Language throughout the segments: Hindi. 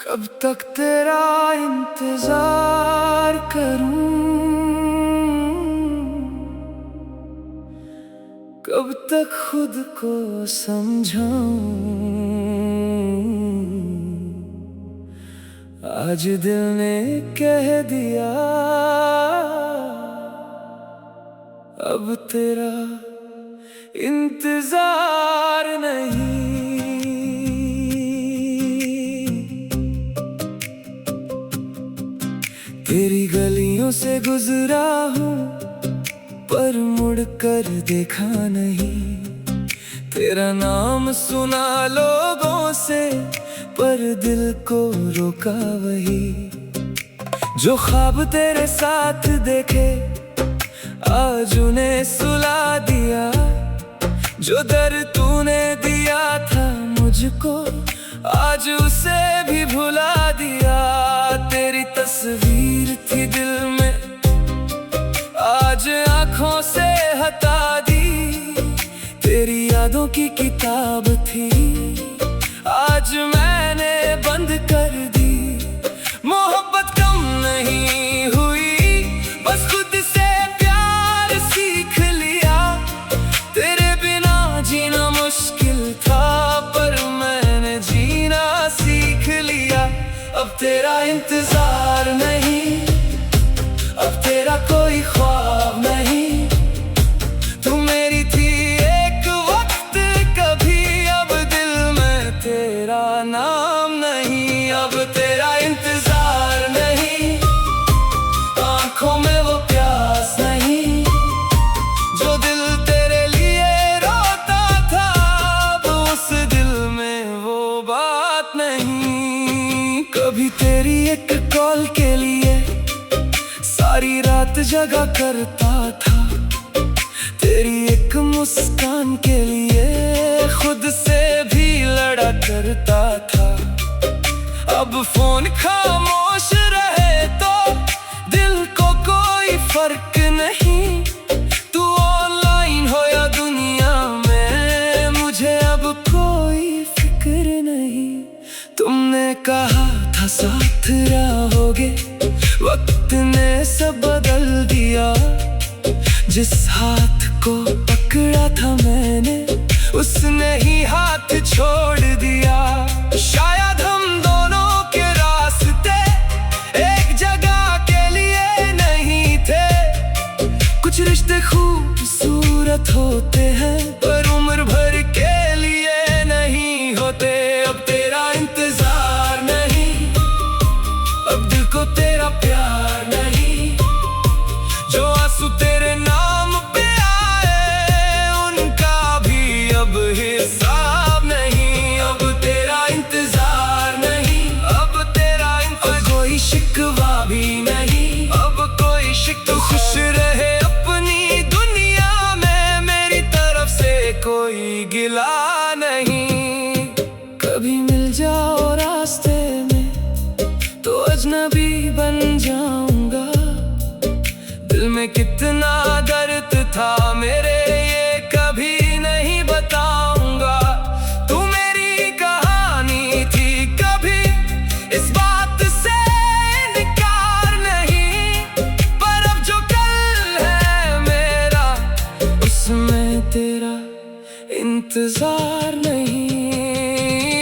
कब तक तेरा इंतजार करूं, कब तक खुद को समझाऊं। आज दिल ने कह दिया अब तेरा इंतजार नहीं। तेरी गलियों से गुजरा हूँ पर मुड़ कर देखा नहीं। तेरा नाम सुना लोगों से पर दिल को रोका वही। जो ख्वाब तेरे साथ देखे आज उन्हें सुला दिया। जो दर्द तूने दिया था मुझको आज उसे भी भुला दिया। तेरी तस्वीर थी दिल में आज आँखों से हटा दी। तेरी यादों की किताब थी आज मैंने बंद कर दी। मोहब्बत कम नहीं हुई बस खुद से प्यार सीख लिया। तेरे बिना जीना मुश्किल था पर मैंने जीना सीख लिया। अब तेरा इंतजार नहीं, अब तेरा कोई ख्वाब नहीं। तू मेरी थी एक वक्त कभी, अब दिल में तेरा नाम नहीं। अब तेरा इंतजार नहीं, आंखों में वो प्यास नहीं। जो दिल तेरे लिए रोता था अब उस दिल में वो बात नहीं। कभी तेरी एक कॉल के लिए सारी रात जगा करता था। तेरी एक मुस्कान के लिए खुद से भी लड़ा करता था। अब फोन खामोश रहे तो दिल को कोई फर्क नहीं। तू ऑनलाइन हो या दुनिया में मुझे अब कोई फिक्र नहीं। तुमने कहा था साथ रहोगे, वक्त ने सब बदल दिया। जिस हाथ को पकड़ा था मैंने उसने ही हाथ छोड़ दिया। शायद हम दोनों के रास्ते एक जगह के लिए नहीं थे। कुछ रिश्ते खूबसूरत होते हैं पर उम्र भर के लिए नहीं होते। अब तेरा इंतजार नहीं, अब दिल को तेरा प्यार नहीं। जो आंसू तेरे नाम पे आए उनका भी अब हिसाब नहीं। अब तेरा इंतजार नहीं, अब तेरा इंतजार कोई शिकवा भी नहीं। अब कोई शिकवा, खुश रहे अपनी दुनिया में मेरी तरफ से कोई गिला नहीं। कभी मिल जाओ रास्ते में तो अजनबी बन जाऊंगा। दिल में कितना दर्द था मेरे ये कभी नहीं बताऊंगा। तू मेरी कहानी थी कभी इस बात से इनकार नहीं। पर अब जो कल है मेरा उसमें तेरा इंतजार नहीं।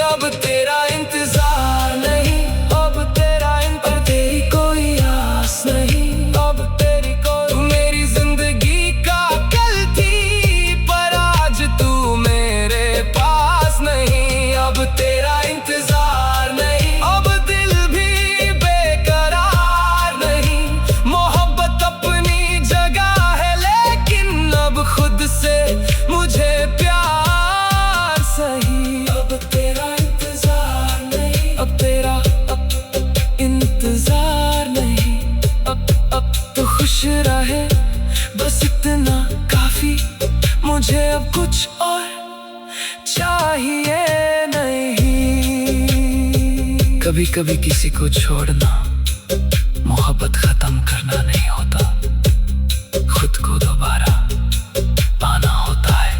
अब तेरा इंतजार नहीं, अब तेरा इंतजार, तेरी कोई आस नहीं। अब तेरी कोई, तू मेरी जिंदगी का कल थी पर आज तू मेरे पास नहीं। अब तेरा इंतजार नहीं, अब दिल भी बेकरार नहीं। मोहब्बत अपनी जगह है लेकिन अब खुद से मुझे प्यार सही। अब तेरा इंतजार नहीं, अब तेरा इंतजार नहीं। अब तो खुश रहे बस इतना काफी। मुझे अब कुछ और चाहिए नहीं। कभी कभी किसी को छोड़ना मोहब्बत खत्म करना नहीं होता, खुद को दोबारा पाना होता है।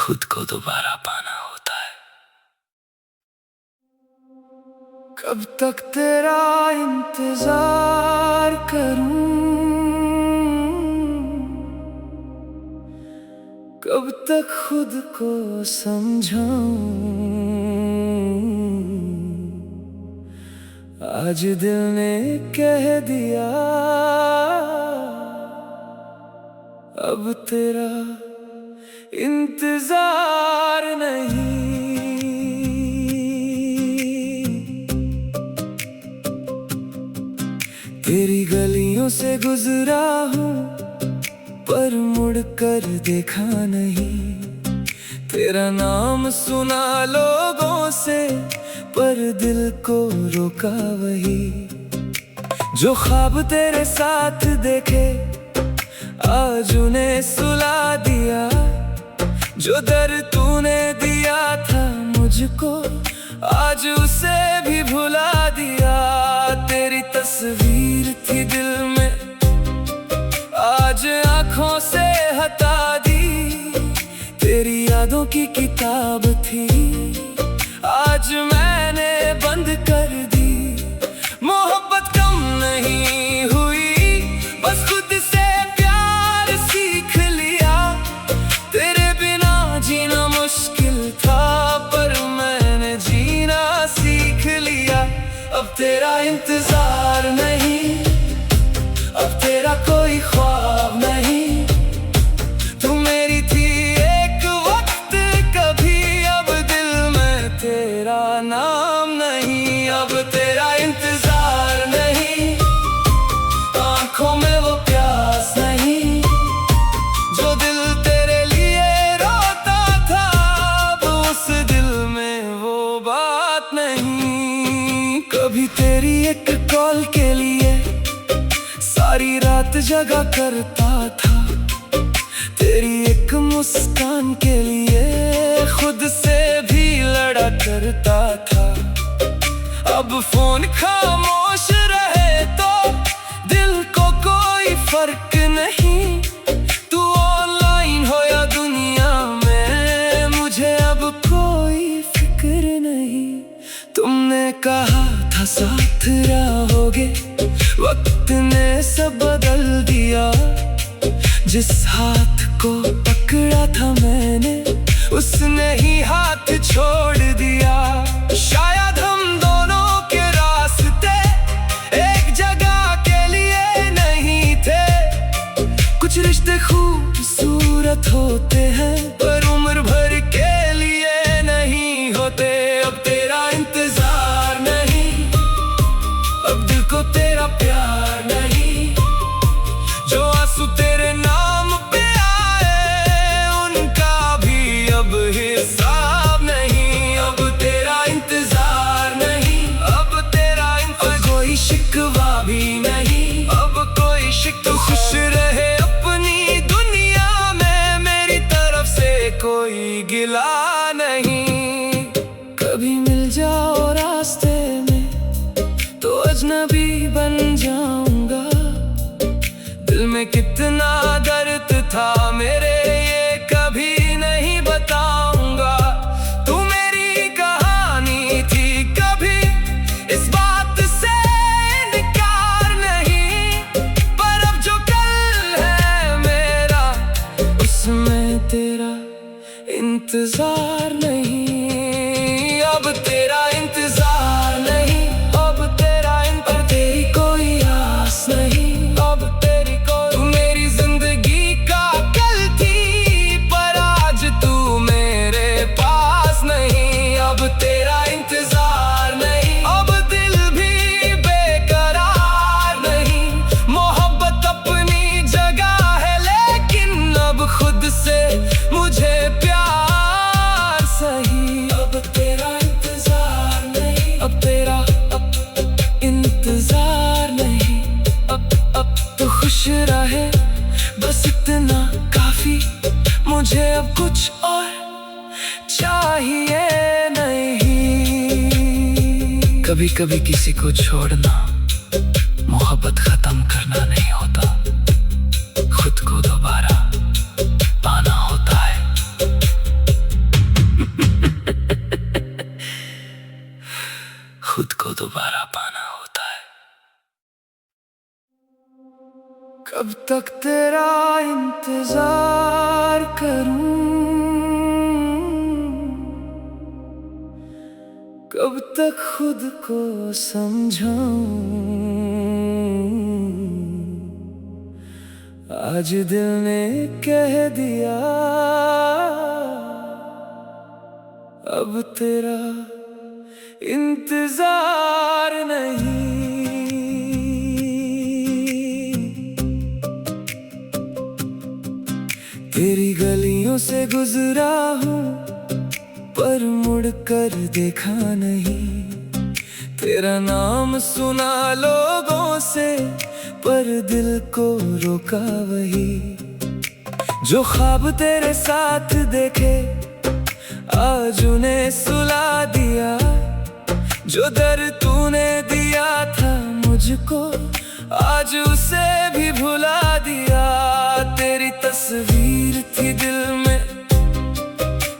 खुद को दोबारा पाना होता है। कब तक तेरा इंतजार करूं, कब तक खुद को समझाऊं। आज दिल ने कह दिया अब तेरा इंतजार नहीं। तेरी गलियों से गुजरा हूँ पर मुड़ कर देखा नहीं। तेरा नाम सुना लोगों से पर दिल को रोका वही। जो ख्वाब तेरे साथ देखे आज उन्हें सुला दिया। जो दर्द तूने दिया था मुझको आज उसे भी भुला दिया। तेरी तस्वीर थी दिल में आज आँखों से हटा दी। तेरी यादों की किताब थी आज मैंने बंद कर दी। मोहब्बत कम नहीं हुई बस खुद से प्यार सीख लिया। तेरे बिना जीना मुश्किल था पर मैंने जीना सीख लिया। अब तेरा इंतजार नहीं, अब तेरा कोई ख्वाब नहीं। तू मेरी थी एक वक्त कभी, अब दिल में तेरा नाम नहीं। अब तेरा इंतजार नहीं, आंखों में वो प्यास नहीं। जो दिल तेरे लिए रोता था अब उस दिल में वो बात नहीं। कभी तेरी एक कॉल के लिए सारी रात जगा करता था। तेरी एक मुस्कान के लिए खुद से भी लड़ा करता था। अब फोन खामोश रहे तो दिल को कोई फर्क नहीं। तू ऑनलाइन हो या दुनिया में मुझे अब कोई फिक्र नहीं। तुमने कहा था साथ रहोगे, वक्त ने सब बदल दिया। जिस हाथ को पकड़ा था मैंने उसने ही हाथ छोड़ दिया। शायद हम दोनों के रास्ते एक जगह के लिए नहीं थे। कुछ रिश्ते खूबसूरत होते हैं पर उम्र भर के लिए नहीं होते। अब तेरा इंतजार नहीं, अब दिल को तेरा प्यार नहीं। जो आंसू तेरे नाम पे आए उनका भी अब हिसाब नहीं। अब तेरा इंतजार नहीं, अब तेरा इंतजार कोई शिकवा भी नहीं। अब कोई शिकवा, खुश रहे अपनी दुनिया में, मेरी तरफ से कोई गिला नहीं। कभी मिल जाओ रास्ते में तो अजनबी बन जाऊंगा। दिल में कितना दर्द था मेरे ये कभी नहीं बताऊंगा। तू मेरी कहानी थी कभी इस बात से इनकार नहीं। पर अब जो कल है मेरा उसमें तेरा इंतजार नहीं। अब तेरा इंतजार नहीं, अब तेरा पर तेरी कोई आस नहीं। अब तेरी कोई, तू मेरी जिंदगी का कल थी पर आज तू मेरे पास नहीं। अब तेरा इंतजार नहीं, अब दिल भी बेकरार नहीं। मोहब्बत अपनी जगह है लेकिन अब खुद से मुझे प्यार सही। अब तेरा इंतजार नहीं, अब तेरा इंतजार नहीं। अब तो खुश रहे बस इतना काफी। मुझे अब कुछ और चाहिए नहीं। कभी कभी किसी को छोड़ना मोहब्बत खत्म करना नहीं होता, खुद को दोबारा पाना होता है। तक तेरा इंतजार करूं, कब तक खुद को समझाऊं। आज दिल ने कह दिया अब तेरा इंतजार नहीं। तेरी गलियों से गुजरा हूँ पर मुड़ कर देखा नहीं। तेरा नाम सुना लोगों से पर दिल को रोका वही। जो ख्वाब तेरे साथ देखे आज उन्हें सुला दिया। जो दर्द तूने दिया था मुझको आज उसे भी भुला दिया। तेरी तस्वीर थी दिल में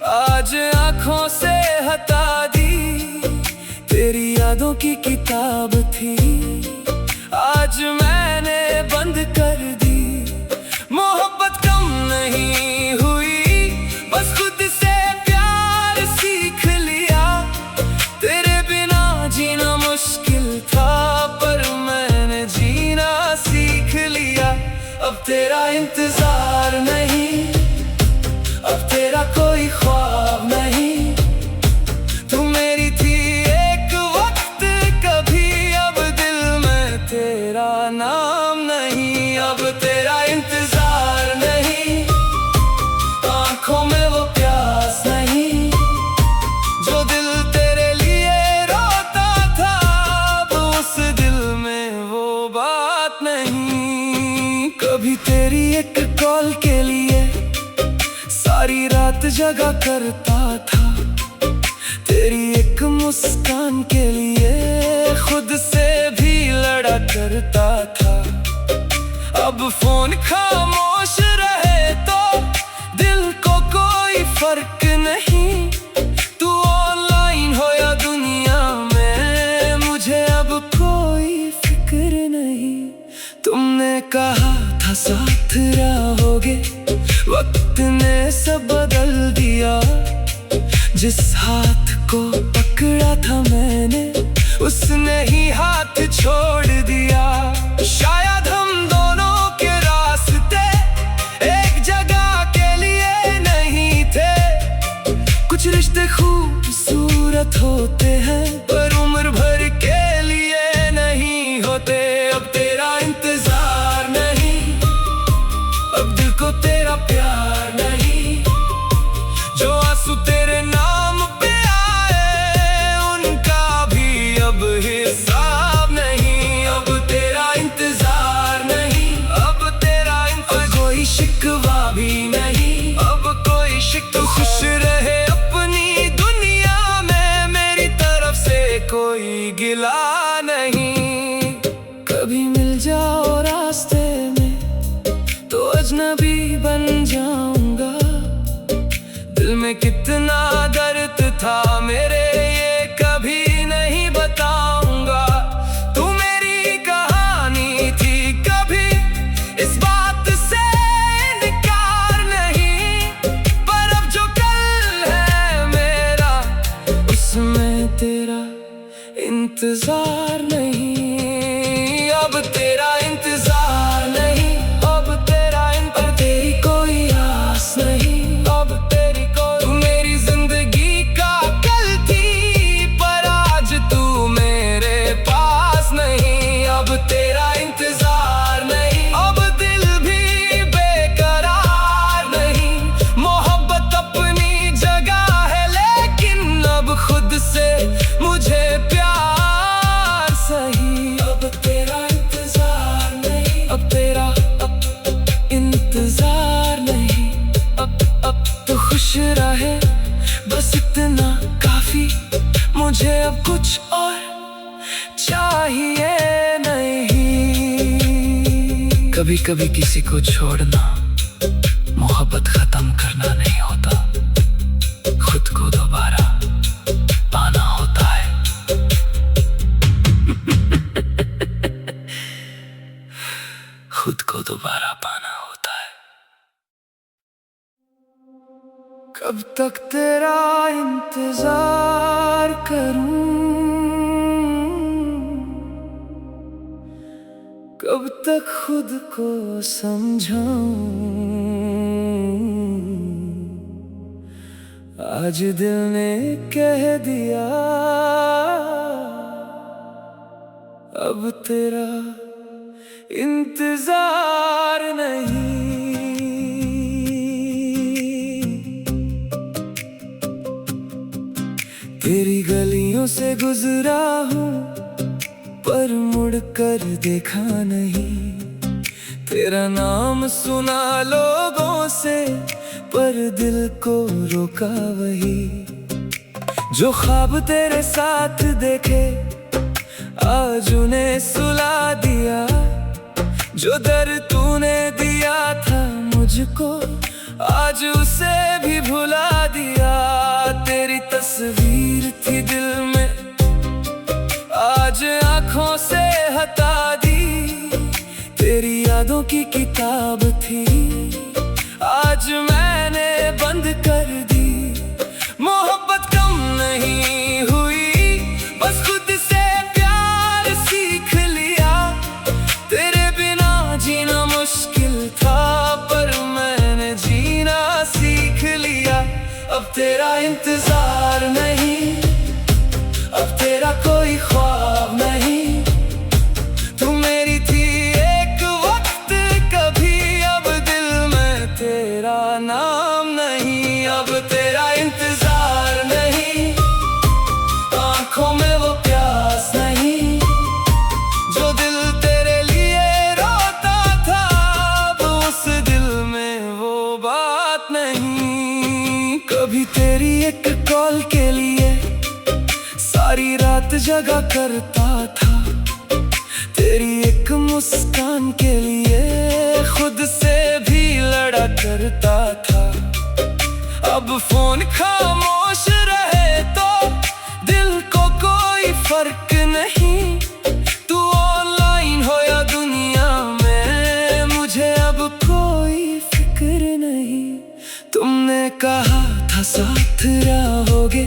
आज आँखों से हटा दी। तेरी यादों की किताब थी आज मैंने बंद कर दी। मोहब्बत कम नहीं हुई बस खुद से प्यार सीख लिया। तेरे बिना जीना मुश्किल था पर मैंने जीना सीख लिया। अब तेरा इंतजार नहीं, अब तेरा कोई ख्वाब नहीं। तू मेरी थी एक वक्त कभी, अब दिल में तेरा नाम नहीं। अब तेरा इंतजार नहीं, आंखों में वो प्यास नहीं। जो दिल तेरे लिए रोता था अब उस दिल में वो बात नहीं। कभी तेरी एक कॉल के लिए सारी रात जगा करता था। तेरी एक मुस्कान के लिए खुद से भी लड़ा करता था। अब फोन खामोश रहे तो दिल को कोई फर्क नहीं। तू ऑनलाइन हो या दुनिया में मुझे अब कोई फिक्र नहीं। तुमने कहा था साथ रहोगे, वक्त ने सब बदल दिया। जिस हाथ को पकड़ा था मैंने उसने ही हाथ छोड़ दिया। शायद हम दोनों के रास्ते एक जगह के लिए नहीं थे। कुछ रिश्ते खूबसूरत होते हैं पर उम्र भर के लिए नहीं होते। अब तेरा इंतजार नहीं, अब दिल को तेरा प्यार नहीं। जो आंसू तेरे नाम पे आए उनका भी अब हिसाब नहीं। अब तेरा इंतजार नहीं, अब तेरा इंतजार कोई शिकवा भी नहीं। अब कोई शिकवा, खुश रहे अपनी दुनिया में, मेरी तरफ से कोई गिला नहीं। कभी मिल जाओ रास्ते में तो अजनबी बन जाऊंगा। दिल में कितना दर्द था मेरे ये कभी नहीं बताऊंगा। तू मेरी कहानी थी कभी इस बात से इनकार नहीं। पर अब जो कल है मेरा उसमें तेरा इंतजार नहीं। अब तेरा इंतजार नहीं, अब तेरा इंतजार, तेरी कोई आस नहीं। अब तेरी कोई, तू मेरी जिंदगी का कल थी पर आज तू मेरे पास नहीं। अब तेरा इंतजार नहीं, अब दिल भी बेकरार नहीं। मोहब्बत अपनी जगह है लेकिन अब खुद से मुझे प्यार सही। अब तेरा इंतजार नहीं, अब तेरा इंतजार नहीं। अब तो खुश रहे बस इतना काफी। मुझे अब कुछ और चाहिए नहीं। कभी कभी किसी को छोड़ना मोहब्बत खत्म करना नहीं होता, खुद को दोबारा पाना होता है। खुद को दोबारा कब तक तेरा इंतजार करूं, कब तक खुद को समझाऊं। आज दिल ने कह दिया अब तेरा इंतजार नहीं। तेरी गलियों से गुजरा हूँ पर मुड़ कर देखा नहीं। तेरा नाम सुना लोगों से पर दिल को रोका वही। जो ख्वाब तेरे साथ देखे आज उन्हें सुला दिया। जो दर्द तूने दिया था मुझको आज उसे भी भुला दिया। तेरी तस्वीर थी दिल में आज आँखों से हटा दी। तेरी यादों की किताब थी आज मैंने बंद कर दी। मोहब्बत कम नहीं हुई बस खुद से प्यार सीख लिया। तेरे बिना जीना मुश्किल था पर मैंने जीना सीख लिया। अब तेरा इंतजार नहीं, अब तेरा कोई ख्वाब नहीं। तू मेरी थी एक वक्त कभी, अब दिल में तेरा नाम नहीं। अब तेरा इंतजार नहीं, आंखों में वो प्यास नहीं। जो दिल तेरे लिए रोता था अब उस दिल में वो बात नहीं। कभी तेरी एक कॉल के लिए सारी रात जगा करता था। तेरी एक मुस्कान के लिए खुद से भी लड़ा करता था। अब फोन खामोश रहे तो दिल को कोई फर्क नहीं। तू ऑनलाइन हो या दुनिया में मुझे अब कोई फिक्र नहीं। तुमने कहा था साथ रहोगे,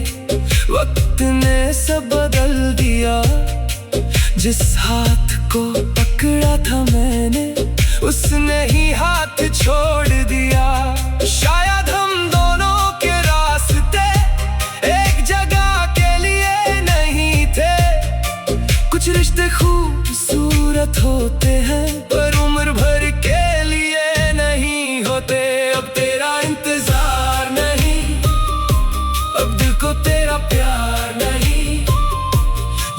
वक्त ने सब बदल दिया। जिस हाथ को पकड़ा था मैंने उसने ही हाथ छोड़ दिया। शायद हम दोनों के रास्ते एक जगह के लिए नहीं थे। कुछ रिश्ते खूबसूरत होते हैं पर उम्र भर के लिए नहीं होते। अब तेरा इंतजार नहीं, अब दिल को तेरा प्यार नहीं।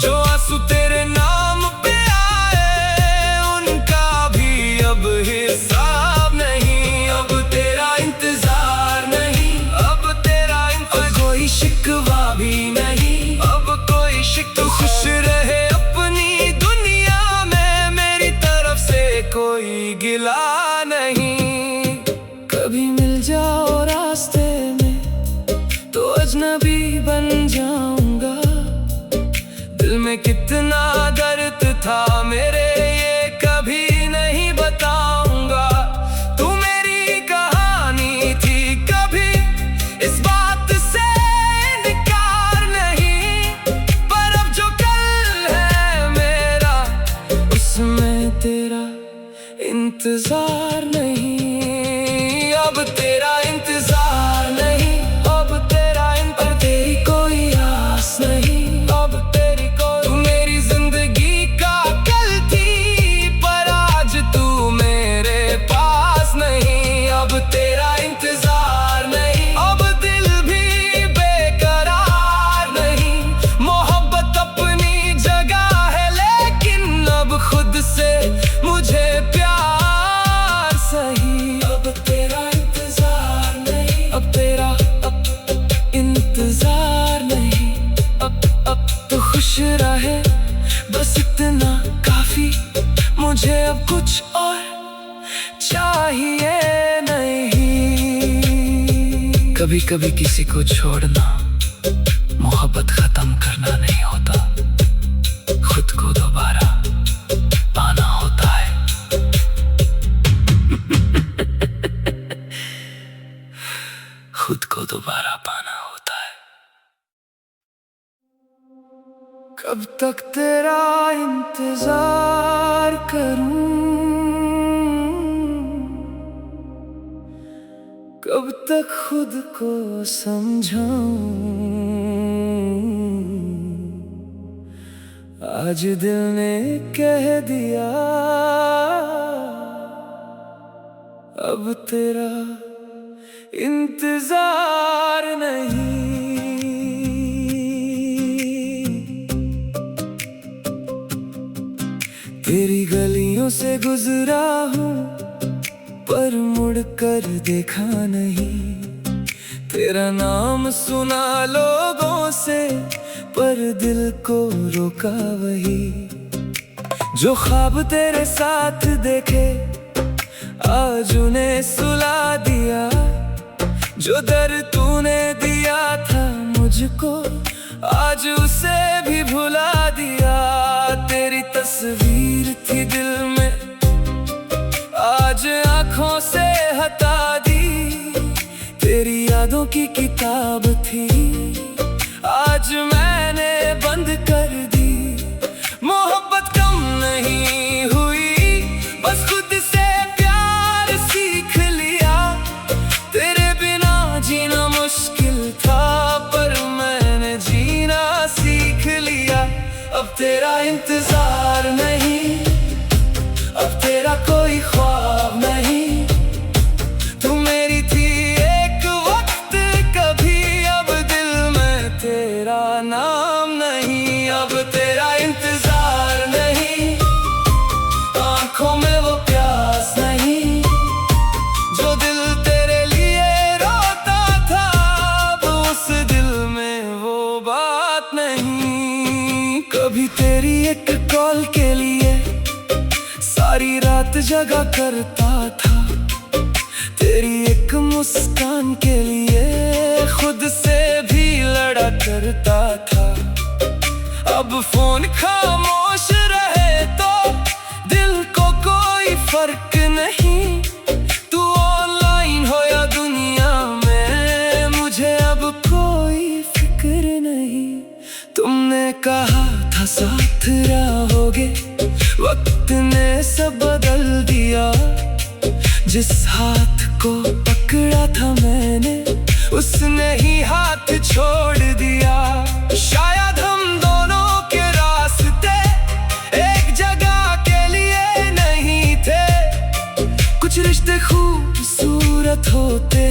जो आंसू तेरे नाम पे आए उनका भी अब हिसाब नहीं। अब तेरा इंतजार नहीं, अब तेरा इंतजार कोई शिकवा भी नहीं। अब कोई शिकवा खुश रहे अपनी दुनिया में, मेरी तरफ से कोई गिला नहीं। कभी मिल जाओ रास्ते में तो अजनबी बन जाऊंगा। दिल में कितना दर्द था मेरे ये कभी नहीं बताऊंगा। तू मेरी कहानी थी कभी इस बात से इनकार नहीं। पर अब जो कल है मेरा उसमें तेरा इंतजार नहीं। अब तेरा इंतजार नहीं, अब तेरा इंतजार तेरी कोई आस नहीं। अब तेरी कोई तू मेरी जिंदगी का कल थी पर आज तू मेरे पास नहीं। अब तेरा इंतजार नहीं, अब दिल भी बेकरार नहीं। मोहब्बत अपनी जगह है लेकिन अब खुद से मुझे प्यार सही। अब तेरा इंतजार नहीं, अब तेरा इंतजार नहीं। अब तो खुश रहे बस इतना काफी। मुझे अब कुछ और चाहिए नहीं। कभी कभी किसी को छोड़ना मोहब्बत खत्म करना नहीं होता, खुद को दोबारा पाना होता है। खुद को दोबारा पाना होता है। कब तक तेरा इंतजार करूं, कब तक खुद को समझाऊं। आज दिल ने कह दिया अब तेरा इंतजार नहीं। तेरी गलियों से गुजरा हूँ पर मुड़ कर देखा नहीं। तेरा नाम सुना लोगों से पर दिल को रोका वही। जो ख्वाब तेरे साथ देखे आज उन्हें सुला दिया। जो दर्द तूने दिया था मुझको आज उसे भी भुला दिया। तेरी तस्वीर थी दिल में आज आँखों से हटा दी। तेरी यादों की किताब थी आज मैंने बंद कर दी। मोहब्बत कम नहीं हुई बस खुद से प्यार सीख लिया। तेरे बिना जीना मुश्किल था पर मैंने जीना सीख लिया। अब तेरा इंतजार नहीं, अब तेरा कोई ख्वाब नहीं। तू मेरी थी एक वक्त कभी, अब दिल में तेरा नाम नहीं। अब तेरा इंतजार नहीं, आंखों में वो प्यास नहीं। जो दिल तेरे लिए रोता था अब उस दिल में वो बात नहीं। कभी तेरी एक कॉल के लिए सारी रात जगा करता था। तेरी एक मुस्कान के लिए खुद से भी लड़ा करता था। अब फोन खामोश रहे तो दिल को कोई फर्क नहीं। तू ऑनलाइन हो या दुनिया में मुझे अब कोई फिक्र नहीं। तुमने कहा था साथ रहोगे, वक्त ने सब बदल दिया। जिस हाथ को पकड़ा था मैंने उसने ही हाथ छोड़ दिया। शायद हम दोनों के रास्ते एक जगह के लिए नहीं थे। कुछ रिश्ते खूबसूरत होते